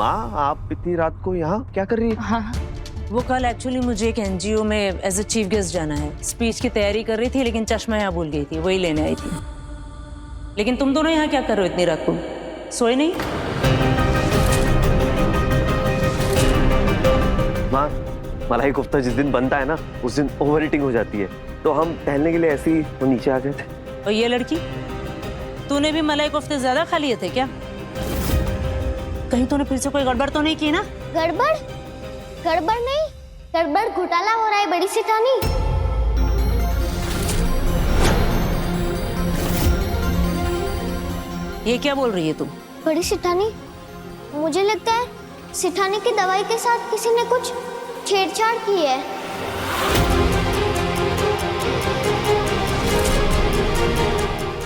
माँ, आप इतनी रात को यहाँ क्या कर रही है? हाँ, वो कल एक्चुअली मुझे एक एनजीओ में एज ए चीफ गेस्ट जाना है। स्पीच की तैयारी कर रही थी लेकिन चश्मा यहाँ भूल गई थी, वही लेने आई थी। लेकिन तुम दोनों यहाँ क्या कर रहे हो इतनी रात को? सोए नहीं? माँ, मलाई कोफ्ता जिस दिन बनता है ना उस दिन ओवर ईटिंग हो जाती है, तो हम टहलने के लिए ऐसे ही वो नीचे आ गए थे। और ये लड़की, तूने भी मलाई कोफ्ते ज्यादा खा लिए थे क्या? कहीं तूने फिर से कोई गड़बड़ तो नहीं की ना? गड़बड़? गड़बड़ नहीं, गड़बड़ घोटाला हो रहा है बड़ी सेठानी। ये क्या बोल रही है तुम? बड़ी सेठानी, मुझे लगता है सेठानी की दवाई के साथ किसी ने कुछ छेड़छाड़ की है।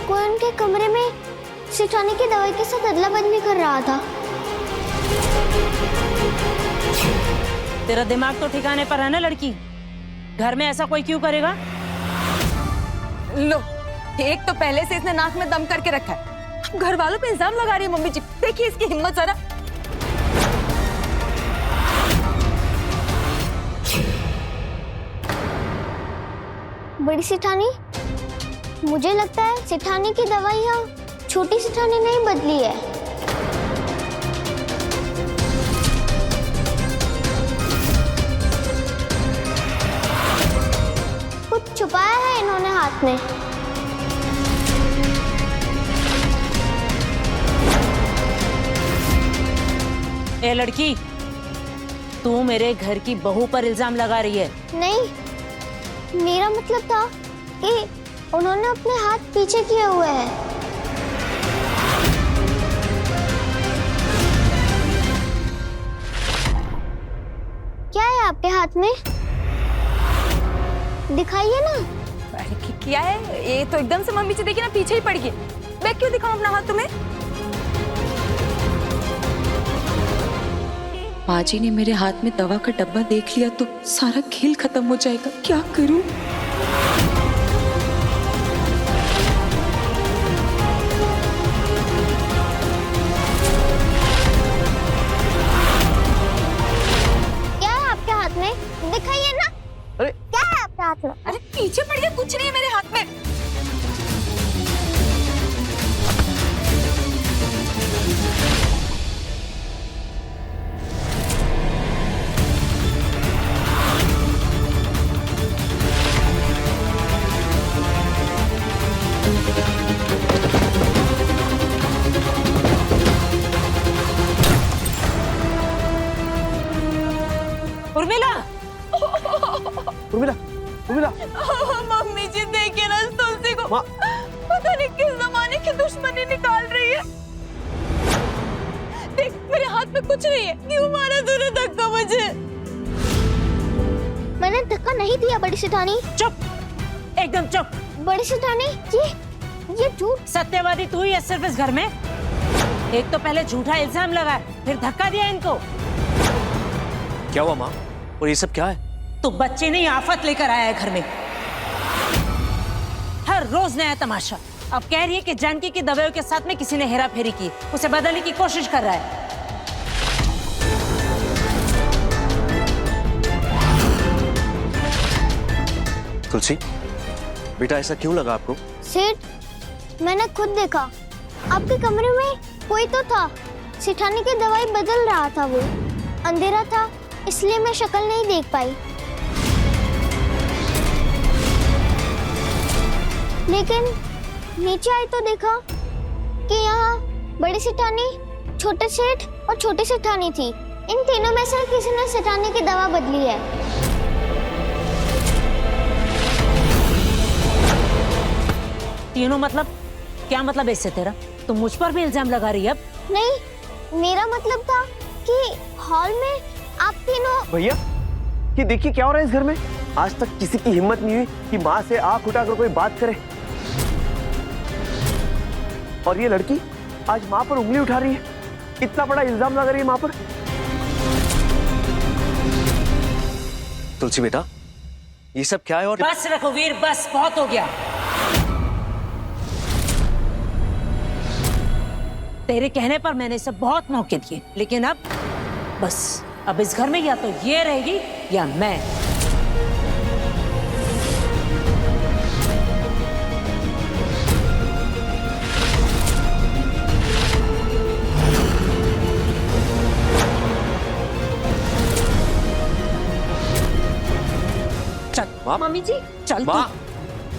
कोई उनके कमरे में सेठानी की दवाई के साथ अदला बदली कर रहा था। तेरा दिमाग तो ठिकाने पर है ना लड़की? घर में ऐसा कोई क्यों करेगा? लो, एक तो पहले से इसने नाक में दम करके रखा है, अब घर वालों पे इल्जाम लगा रही है मम्मी जी। देखिए इसकी हिम्मत जरा। बड़ी सेठानी, मुझे लगता है सेठानी की दवाई यहाँ छोटी सेठानी नहीं बदली है। कुछ छुपाया है इन्होंने हाथ में। ए लड़की, तू मेरे घर की बहू पर इल्जाम लगा रही है। नहीं, मेरा मतलब था कि उन्होंने अपने हाथ पीछे किए हुए हैं। क्या है आपके हाथ में? दिखाइए ना। अरे क्या है ये? तो एकदम से मम्मी जी देखिए ना पीछे ही पड़ गई। मैं क्यों दिखाऊं अपना हाथ तुम्हें? माँ जी ने मेरे हाथ में दवा का डब्बा देख लिया तो सारा खेल खत्म हो जाएगा। क्या करूं? क्या है आपके हाथ में? दिखाइए ना। अरे क्या है आपके हाथ में? अरे पीछे पड़ गया, कुछ नहीं है मेरे हाथ में। उर्मिला! उर्मिला, उर्मिला, मम्मी जी देखिए ना इस तुलसी को। माँ। पता नहीं किस जमाने की दुश्मनी निकाल रही है। देख मेरे हाथ में कुछ नहीं है, क्यों मारा तूने धक्का मुझे? मैंने धक्का नहीं दिया बड़ी सेठानी। चुप, एकदम चुप। बड़ी सेठानी, ये झूठ। सत्यवादी तू ही है सिर्फ इस घर में। एक तो पहले झूठा इल्जाम लगा, फिर धक्का दिया इनको। क्या हुआ माँ? और ये सब क्या है? तो बच्चे नहीं आफत लेकर आया है घर में। हर रोज नया तमाशा। अब कह रही है कि जानकी की दवाइयों के साथ में किसी ने हेरा फेरी की, उसे बदलने की कोशिश कर रहा है। तुलसी, बेटा ऐसा क्यों लगा आपको? सेठ, मैंने खुद देखा, आपके कमरे में कोई तो था। सेठानी की दवाई बदल रहा था। वो अंधेरा था इसलिए मैं शक्ल नहीं देख पाई, लेकिन नीचे आई तो देखा कि यहाँ बड़ी सेठानी, छोटे सेठ और छोटी सेठानी थी। इन तीनों में से किसी ने सेठानी की दवा बदली है। तीनों मतलब? क्या मतलब है इससे तेरा? तुम मुझ पर भी इल्जाम लगा रही है अब? नहीं, मेरा मतलब था कि हॉल में आप तीनों। भैया, ये देखिए क्या हो रहा है इस घर में। आज तक किसी की हिम्मत नहीं हुई कि माँ से आंख उठाकर कोई बात करे, और ये लड़की आज माँ पर उंगली उठा रही है, इतना बड़ा इल्जाम लगा रही है माँ पर। तुलसी बेटा, ये सब क्या है? और बस रघुवीर, बस बहुत हो गया। तेरे कहने पर मैंने इसे बहुत मौके दिए, लेकिन अब बस अब इस घर में या तो ये रहेगी या मैं। चल माँ, मम्मी जी, चल तू। माँ,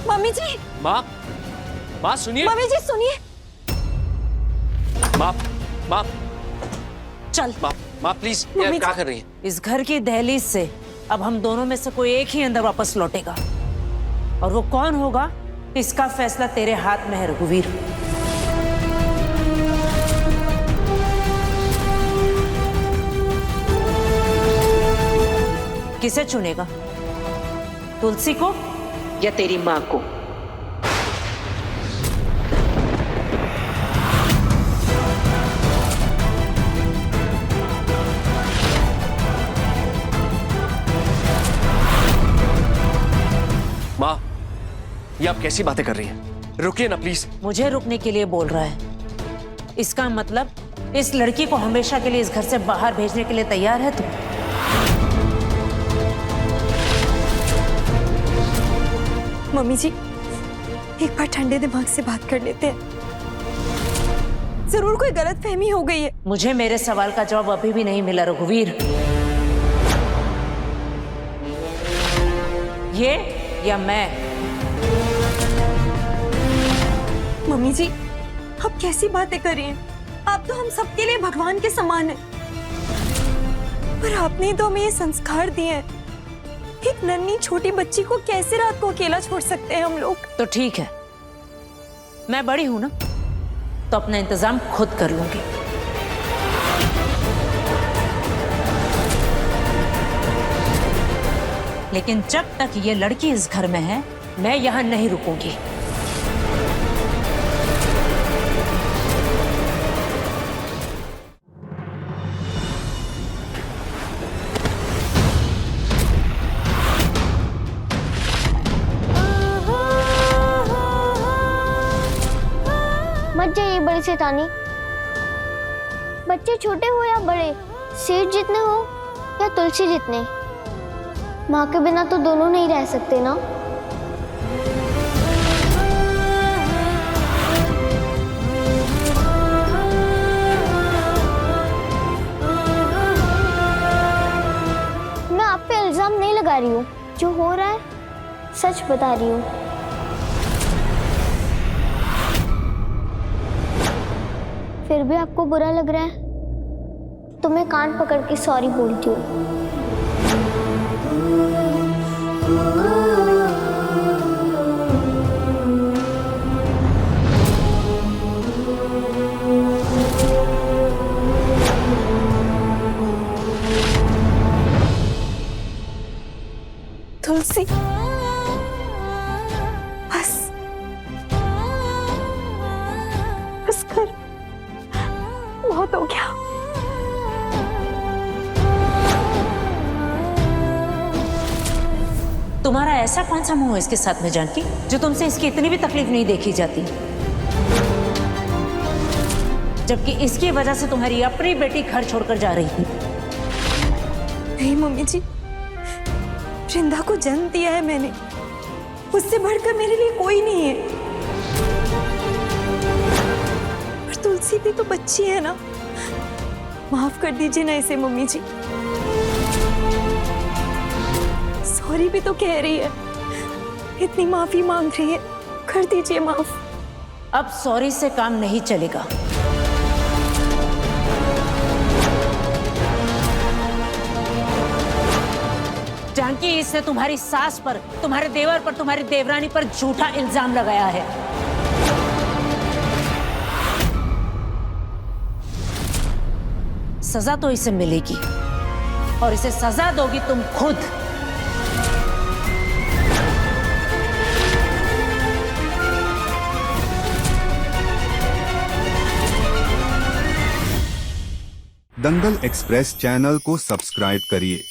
मम्मी जी, माँ सुनिए। मम्मी जी सुनिए। माँ, माँ, चल माँ प्लीज, मम्मी क्या जी। कर रही है? इस घर की दहलीज से अब हम दोनों में से कोई एक ही अंदर वापस लौटेगा, और वो कौन होगा इसका फैसला तेरे हाथ में है रघुवीर। किसे चुनेगा, तुलसी को या तेरी मां को? माँ, ये आप कैसी बातें कर रही हैं? रुकिए ना प्लीज। मुझे रुकने के लिए बोल रहा है, इसका मतलब इस लड़की को हमेशा के लिए इस घर से बाहर भेजने के लिए तैयार है तू? मम्मी जी, एक बार ठंडे दिमाग से बात कर लेते हैं। जरूर कोई गलतफहमी हो गई है। मुझे मेरे सवाल का जवाब अभी भी नहीं मिला रघुवीर। ये या मैं? मम्मी जी, आप कैसी बातें कर रही हैं? आप तो हम सबके लिए भगवान के समान हैं। पर आपने तो हमें ये संस्कार दिए हैं। एक नन्ही छोटी बच्ची को कैसे रात को अकेला छोड़ सकते हैं हम लोग? तो ठीक है, मैं बड़ी हूं ना, तो अपना इंतजाम खुद कर लूंगी। लेकिन जब तक ये लड़की इस घर में है, मैं यहां नहीं रुकूंगी। मत जाइए बड़ी शैतानी। बच्चे छोटे हो या बड़े, सेठ जितने हो या तुलसी जितने, माँ के बिना तो दोनों नहीं रह सकते ना। मैं आप पे इल्जाम नहीं लगा रही हूँ, जो हो रहा है सच बता रही हूँ। फिर भी आपको बुरा लग रहा है तो मैं कान पकड़ के सॉरी बोलती हूँ। तुलसी, बस बस कर, बहुत हो गया। तुम्हारा ऐसा कौन सा मुंह है इसके साथ में जानकी, जो तुमसे इसकी इतनी भी तकलीफ नहीं देखी जाती, जबकि इसकी वजह से तुम्हारी अपनी बेटी घर छोड़कर जा रही थी। नहीं मम्मी जी, वृंदा को जन्म दिया है मैंने, उससे बढ़कर मेरे लिए कोई नहीं है। पर तुलसी भी तो बच्ची है ना, माफ कर दीजिए ना इसे मम्मी जी। सॉरी भी तो कह रही है, इतनी माफी मांग रही है, कर दीजिए माफ। अब सॉरी से काम नहीं चलेगा। जानकी, इसने तुम्हारी सास पर, तुम्हारे देवर पर, तुम्हारी देवरानी पर झूठा इल्जाम लगाया है। सजा तो इसे मिलेगी, और इसे सजा दोगी तुम खुद। दंगल एक्सप्रेस चैनल को सब्सक्राइब करिए